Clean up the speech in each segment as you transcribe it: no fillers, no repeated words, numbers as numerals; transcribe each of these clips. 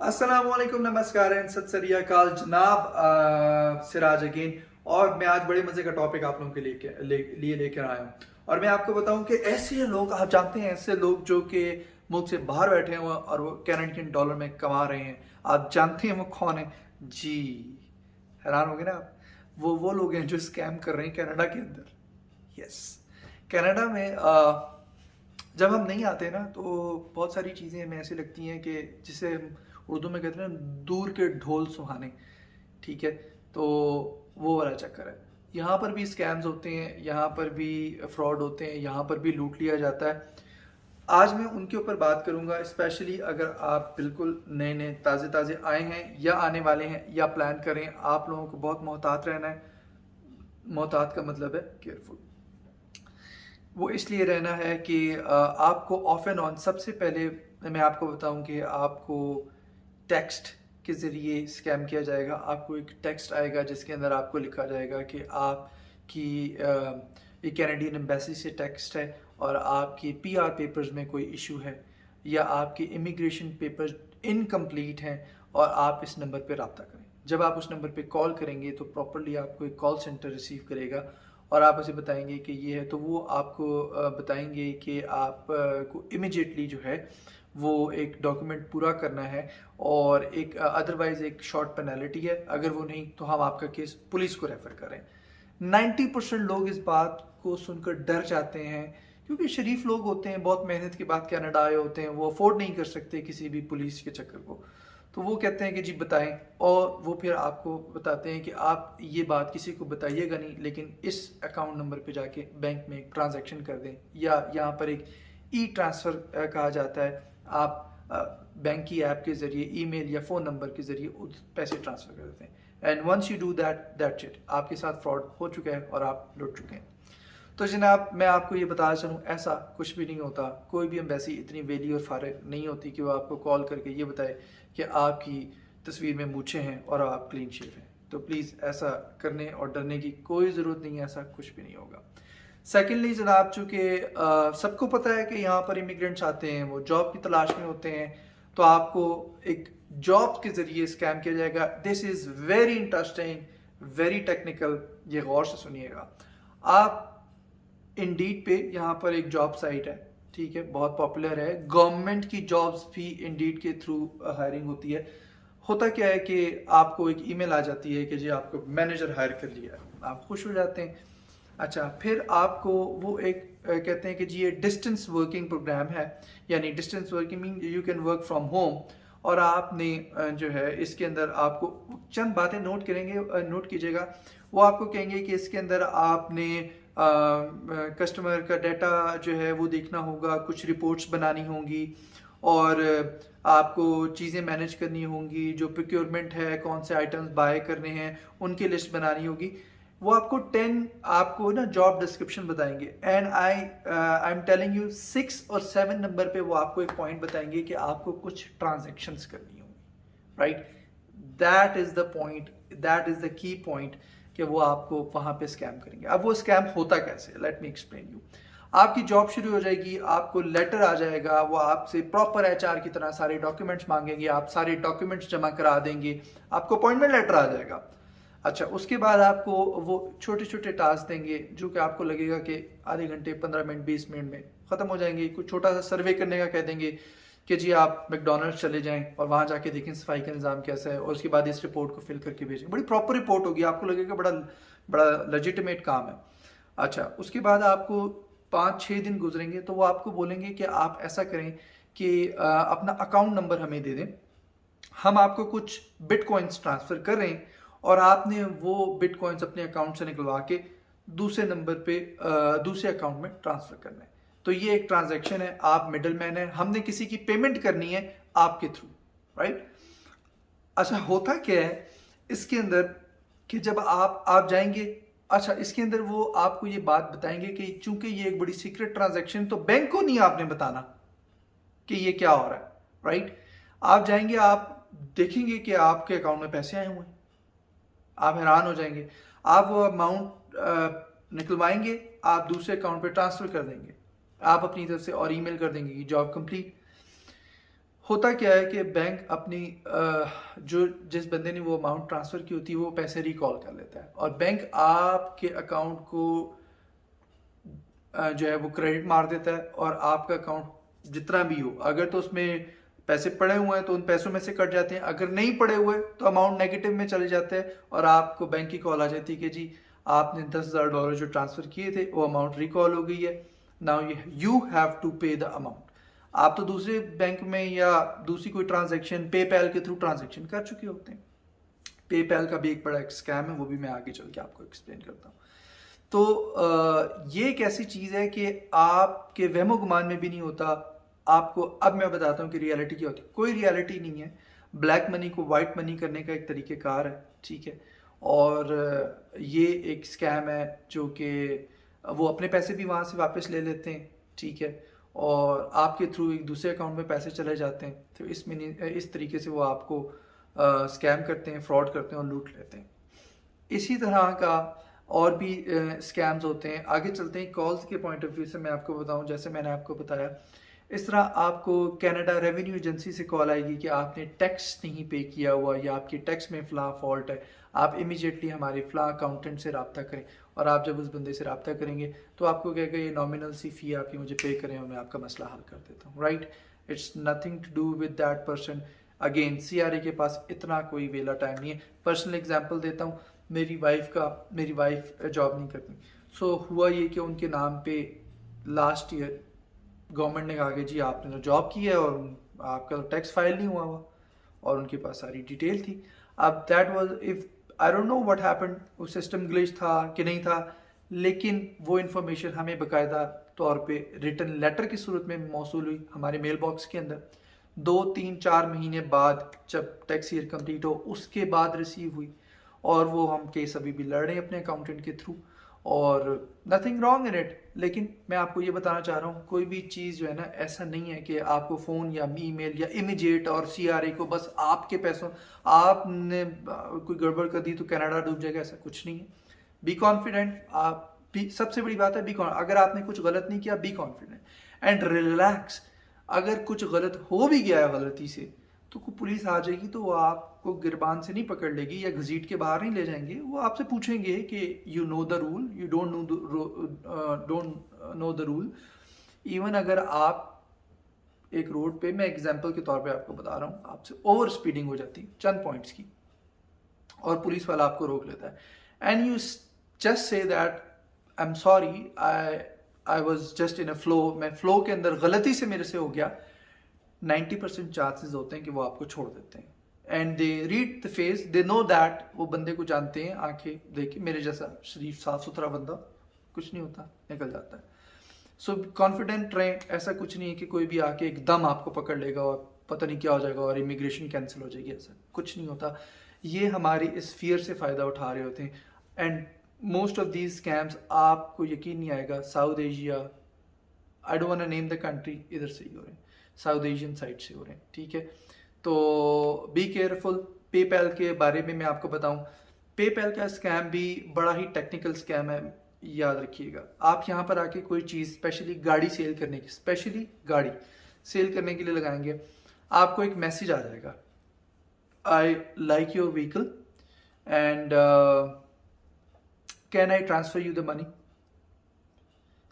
अस्सलाम वालेकुम, नमस्कार एंड सत श्री अकाल जनाब। सिराज अगेन, और मैं आज बड़े मज़े का टॉपिक आप लोगों के लिए लेकर आया हूँ। और मैं आपको बताऊं कि ऐसे लोग, आप जानते हैं, ऐसे लोग जो कि मुल्क से बाहर बैठे हुए हैं और वो कैनेडियन डॉलर में कमा रहे हैं। आप जानते हैं वो कौन है? जी, हैरान हो गए ना आप। वो लोग हैं जो स्कैम कर रहे हैं कनाडा के अंदर। यस, कनाडा में जब हम नहीं आते ना तो बहुत सारी चीज़ें हमें ऐसी लगती हैं कि जिसे हम उर्दू में कहते हैं ना, दूर के ढोल सुहाने। ठीक है, तो वो वाला चक्कर है। यहाँ पर भी स्कैम्स होते हैं, यहाँ पर भी फ्रॉड होते हैं, यहाँ पर भी लूट लिया जाता है। आज मैं उनके ऊपर बात करूँगा, स्पेशली अगर आप बिल्कुल नए नए ताज़े आए हैं या आने वाले हैं या प्लान करें। आप लोगों को बहुत मोहतात रहना है। मोहतात का मतलब है केयरफुल। वो इसलिए रहना है कि आपको ऑफ एंड ऑन, सबसे पहले मैं आपको बताऊं कि आपको टेक्स्ट के ज़रिए स्कैम किया जाएगा। आपको एक टेक्स्ट आएगा जिसके अंदर आपको लिखा जाएगा कि आपकी ये कैनेडियन एम्बेसी से टेक्स्ट है और आपकी पीआर पेपर्स में कोई इशू है या आपके इमिग्रेशन पेपर्स इनकम्प्लीट हैं और आप इस नंबर पर रब्ता करें। जब आप उस नंबर पे कॉल करेंगे तो प्रॉपरली आपको एक कॉल सेंटर रिसीव करेगा और आप उसे बताएंगे कि ये है, तो वो आपको बताएंगे कि आप को इमिजिएटली जो है वो एक डॉक्यूमेंट पूरा करना है और एक अदरवाइज एक शॉर्ट पेनल्टी है। अगर वो नहीं तो हम आपका केस पुलिस को रेफ़र करें। 90% लोग इस बात को सुनकर डर जाते हैं क्योंकि शरीफ लोग होते हैं, बहुत मेहनत के बाद कनाडा आए होते हैं, वो अफोर्ड नहीं कर सकते किसी भी पुलिस के चक्कर को। तो वो कहते हैं कि जी बताएं, और वो फिर आपको बताते हैं कि आप ये बात किसी को बताइएगा नहीं, लेकिन इस अकाउंट नंबर पे जाके बैंक में एक ट्रांजैक्शन कर दें, या यहाँ पर एक ई ट्रांसफ़र कहा जाता है। आप बैंक की ऐप के ज़रिए, ईमेल या फ़ोन नंबर के ज़रिए उस पैसे ट्रांसफ़र कर देते हैं। And once you do that's it, आपके साथ फ्रॉड हो चुका है और आप लुट चुके हैं। तो जनाब, मैं आपको ये बताना चलूँ, ऐसा कुछ भी नहीं होता। कोई भी एम्बेसी इतनी वेली और फारिग नहीं होती कि वो आपको कॉल करके ये बताए कि आपकी तस्वीर में मूछें हैं और आप क्लीन शेव हैं। तो प्लीज़ ऐसा करने और डरने की कोई ज़रूरत नहीं है, ऐसा कुछ भी नहीं होगा। सेकेंडली जनाब, चूँकि सबको पता है कि यहाँ पर इमिग्रेंट्स आते हैं, वो जॉब की तलाश में होते हैं, तो आपको एक जॉब के ज़रिए स्कैम किया जाएगा। This is very interesting, very technical, ये गौर से सुनिएगा। आप इंडीड पे, यहाँ पर एक जॉब साइट है, ठीक है, बहुत पॉपुलर है। गवर्नमेंट की जॉब्स भी इंडीड के थ्रू हायरिंग होती है। होता क्या है कि आपको एक ईमेल आ जाती है कि जी आपको मैनेजर हायर कर लिया है, आप खुश हो जाते हैं। अच्छा, फिर आपको वो एक कहते हैं कि जी ये डिस्टेंस वर्किंग प्रोग्राम है, यानी distance working mean you can work from home. और आपने जो है इसके अंदर आपको चंद बातें नोट कीजिएगा। वो आपको कहेंगे कि इसके अंदर आपने कस्टमर का डाटा जो है वो देखना होगा, कुछ रिपोर्ट्स बनानी होंगी और आपको चीज़ें मैनेज करनी होंगी। जो प्रोक्योरमेंट है, कौन से आइटम्स बाय करने हैं, उनकी लिस्ट बनानी होगी। वो आपको 10 आपको ना जॉब डिस्क्रिप्शन बताएंगे। And I am telling you 6 और 7 नंबर पे वो आपको एक पॉइंट बताएंगे कि आपको कुछ ट्रांजैक्शंस करनी होंगी। Right, that is the point, that is the key point कि वो आपको वहाँ पे स्कैम करेंगे। अब वो स्कैम होता कैसे, लेट मी एक्सप्लेन यू। आपकी जॉब शुरू हो जाएगी, आपको लेटर आ जाएगा, वो आपसे प्रॉपर एचआर की तरह सारे डॉक्यूमेंट्स मांगेंगे, आप सारे डॉक्यूमेंट्स जमा करा देंगे, आपको अपॉइंटमेंट लेटर आ जाएगा। अच्छा, उसके बाद आपको वो छोटे छोटे टास्क देंगे जो कि आपको लगेगा कि आधे घंटे, 15 मिनट, 20 मिनट में ख़त्म हो जाएंगे। कुछ छोटा सा सर्वे करने का कह देंगे कि जी आप मैकडोनल्ड्स चले जाएं और वहाँ जाके देखें सफाई का निज़ाम कैसा है, और उसके बाद इस रिपोर्ट को फिल करके भेजें। बड़ी प्रॉपर रिपोर्ट होगी, आपको लगेगा बड़ा बड़ा लेजिटिमेट काम है। अच्छा, उसके बाद आपको 5-6 दिन गुजरेंगे तो वो आपको बोलेंगे कि आप ऐसा करें कि अपना अकाउंट नंबर हमें दे दें, हम आपको कुछ बिटकॉइंस ट्रांसफ़र कर रहे हैं और आपने वो बिटकॉइंस अपने अकाउंट से निकलवा के दूसरे नंबर पे दूसरे अकाउंट में ट्रांसफ़र करना है। तो ये एक ट्रांजैक्शन है, आप मिडल मैन है, हमने किसी की पेमेंट करनी है आपके थ्रू। राइट। अच्छा, होता क्या है इसके अंदर कि जब आप जाएंगे, अच्छा इसके अंदर वो आपको ये बात बताएंगे कि चूंकि ये एक बड़ी सीक्रेट ट्रांजैक्शन, तो बैंक को नहीं आपने बताना कि ये क्या हो रहा है। राइट, आप जाएंगे, आप देखेंगे कि आपके अकाउंट में पैसे आए हुए हैं, आप हैरान हो जाएंगे। आप वो अमाउंट निकलवाएंगे, आप दूसरे अकाउंट पे ट्रांसफ़र कर देंगे। आप अपनी तरफ से और ईमेल कर देंगे कि जॉब कंप्लीट। होता क्या है कि बैंक अपनी जो जिस बंदे ने वो अमाउंट ट्रांसफ़र की होती है वो पैसे रिकॉल कर लेता है, और बैंक आपके अकाउंट को जो है वो क्रेडिट मार देता है, और आपका अकाउंट जितना भी हो, अगर तो उसमें पैसे पड़े हुए हैं तो उन पैसों में से कट जाते हैं, अगर नहीं पड़े हुए तो अमाउंट नेगेटिव में चले जाते हैं, और आपको बैंक की कॉल आ जाती है कि जी आपने $10,000 जो ट्रांसफ़र किए थे वो अमाउंट रिकॉल हो गई है, नाउ यू हैव टू पे द अमाउंट। आप तो दूसरे बैंक में या दूसरी कोई ट्रांजैक्शन पेपैल के थ्रू ट्रांजैक्शन कर चुके होते हैं। पेपैल का भी एक बड़ा स्कैम है, वो भी मैं आगे चल के आपको एक्सप्लेन करता हूँ। तो ये एक ऐसी चीज़ है कि आपके वहमो गुमान में भी नहीं होता। आपको अब मैं बताता हूँ कि रियलिटी क्या होती है। कोई रियलिटी नहीं है, ब्लैक मनी को वाइट मनी करने का एक तरीक़ेकार है, ठीक है। और ये एक स्कैम है जो कि वो अपने पैसे भी वहाँ से वापस ले लेते हैं, ठीक है, और आपके थ्रू एक दूसरे अकाउंट में पैसे चले जाते हैं। तो इस तरीके से वो आपको स्कैम करते हैं, फ्रॉड करते हैं और लूट लेते हैं। इसी तरह का और भी स्कैम्स होते हैं। आगे चलते हैं, कॉल्स के पॉइंट ऑफ व्यू से मैं आपको बताऊं, जैसे मैंने आपको बताया इस तरह आपको कनाडा रेवेन्यू एजेंसी से कॉल आएगी कि आपने टैक्स नहीं पे किया हुआ या आपके टैक्स में फ़लाँ फॉल्ट है, आप इमीडिएटली हमारे फ़लाँ अकाउंटेंट से रब्ता करें। और आप जब उस बंदे से रब्ता करेंगे तो आपको कहेगा ये नॉमिनल सी फ़ी आपकी मुझे पे करें और मैं आपका मसला हल कर देता हूँ, right. It's nothing to do with that person. Again CRA के पास इतना कोई वेला टाइम नहीं है। पर्सनल एग्जांपल देता हूँ, मेरी वाइफ जॉब नहीं करती। सो हुआ ये कि उनके नाम पे लास्ट ईयर गवर्नमेंट ने कहा कि जी आपने तो जॉब की है और आपका तो टैक्स फाइल नहीं हुआ और उनके पास सारी डिटेल थी। अब that was if I don't know what happened, वो सिस्टम ग्लिच था कि नहीं था, लेकिन वो इन्फॉर्मेशन हमें बाकायदा तौर पे रिटन लेटर की सूरत में मौसूल हुई हमारे मेल बॉक्स के अंदर। 2-3-4 महीने बाद जब टैक्स ईयर कंप्लीट हो उसके बाद रिसीव हुई, और वो हम केस अभी भी लड़ रहे हैं अपने अकाउंटेंट के थ्रू, और नथिंग रॉन्ग इन इट। लेकिन मैं आपको ये बताना चाह रहा हूँ कोई भी चीज़ जो है ना, ऐसा नहीं है कि आपको फ़ोन या ईमेल या इमीडिएट और CRA को बस आपके पैसों आपने कोई गड़बड़ कर दी तो कनाडा डूब जाएगा, ऐसा कुछ नहीं है। Be confident. आप भी, सबसे बड़ी बात है बी कॉन्फिडेंट। अगर आपने कुछ गलत नहीं किया बी कॉन्फिडेंट एंड रिलैक्स। अगर कुछ गलत हो भी गया है गलती से तो पुलिस आ जाएगी तो वो आपको गिरबान से नहीं पकड़ लेगी या घसीट के बाहर नहीं ले जाएंगे। वो आपसे पूछेंगे कि you know the rule, you don't know the rule. Even अगर आप एक रोड पे, मैं एग्जांपल के तौर पे आपको बता रहा हूँ, आपसे ओवर स्पीडिंग हो जाती है चंद पॉइंट्स की और पुलिस वाला आपको रोक लेता है and you just say that I am sorry, I was just in a flow, मैं फ्लो के अंदर गलती से मेरे से हो गया, 90% चांसेस होते हैं कि वो आपको छोड़ देते हैं। And they read the face, they know that, वो बंदे को जानते हैं, आंखें देखे मेरे जैसा शरीफ साफ सुथरा बंदा, कुछ नहीं होता, निकल जाता है। सो कॉन्फिडेंट रहें, ऐसा कुछ नहीं है कि कोई भी आके एकदम आपको पकड़ लेगा और पता नहीं क्या हो जाएगा और इमिग्रेशन कैंसिल हो जाएगी, ऐसा कुछ नहीं होता। ये हमारी इस फियर से फ़ायदा उठा रहे होते हैं। And most of these scams, आपको यकीन नहीं आएगा, South Asia, I don't want to name the country, इधर से ही हो रहे हैं, साउथ एशियन साइड से हो रहे हैं, ठीक है। तो बी केयरफुल। पेपैल के बारे में मैं आपको बताऊं, पेपैल का स्कैम भी बड़ा ही टेक्निकल स्कैम है, याद रखिएगा। आप यहाँ पर आके कोई चीज़ स्पेशली गाड़ी सेल करने की, स्पेशली गाड़ी सेल करने के लिए लगाएंगे, आपको एक मैसेज आ जाएगा, I like your vehicle and can I transfer you the money,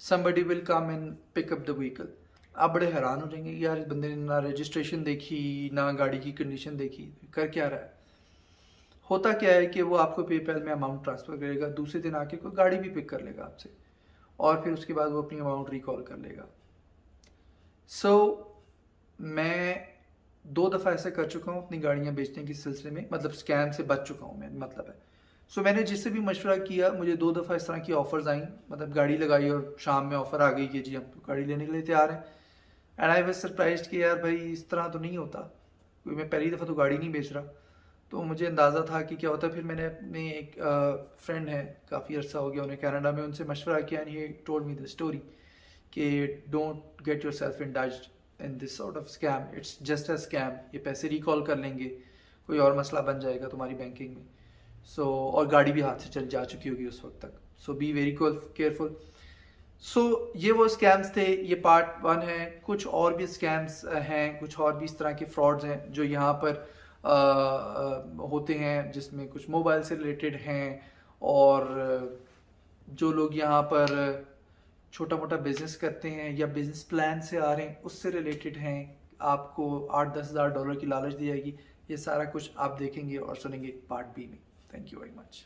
somebody will come and pick up the vehicle। आप बड़े हैरान हो जाएंगे, यार इस बंदे ने ना रजिस्ट्रेशन देखी ना गाड़ी की कंडीशन देखी, कर क्या रहा है। होता क्या है कि वो आपको पेपैल में अमाउंट ट्रांसफ़र करेगा, दूसरे दिन आके कोई गाड़ी भी पिक कर लेगा आपसे और फिर उसके बाद वो अपनी अमाउंट रिकॉल कर लेगा। सो मैं 2 दफ़ा ऐसा कर चुका हूँ अपनी गाड़ियाँ बेचने के सिलसिले में, मतलब स्कैम से बच चुका हूँ मैं, मतलब है। सो मैंने जिससे भी मशवरा किया, मुझे 2 दफ़ा इस तरह की ऑफ़र्स आई, मतलब गाड़ी लगाई और शाम में ऑफ़र आ गई कि जी हम तो गाड़ी लेने के लिए तैयार हैं। एंड आई वाज सरप्राइज्ड कि यार भाई इस तरह तो नहीं होता, क्योंकि मैं पहली दफ़ा तो गाड़ी नहीं बेच रहा, तो मुझे अंदाज़ा था कि क्या होता है। फिर मैंने अपने एक फ्रेंड है, काफ़ी अर्सा हो गया उन्हें कनाडा में, उनसे मशवरा किया and he told me the story कि don't get yourself indulged in this sort of scam, it's just a scam. ये पैसे रिकॉल कर लेंगे, कोई और मसला बन जाएगा तुम्हारी बैंकिंग में। सो और गाड़ी भी हाथ से चल जा चुकी होगी उस वक्त तक। सो बी वेरी केयरफुल। सो ये वो स्कैम्स थे, ये पार्ट 1 है। कुछ और भी स्कैम्स हैं, कुछ और भी इस तरह के फ्रॉड्स हैं जो यहाँ पर होते हैं, जिसमें कुछ मोबाइल से रिलेटेड हैं, और जो लोग यहाँ पर छोटा मोटा बिजनेस करते हैं या बिजनेस प्लान से आ रहे हैं उससे रिलेटेड हैं। आपको 8-10 हज़ार डॉलर की लालच दी जाएगी। ये सारा कुछ आप देखेंगे और सुनेंगे पार्ट बी में। Thank you very much.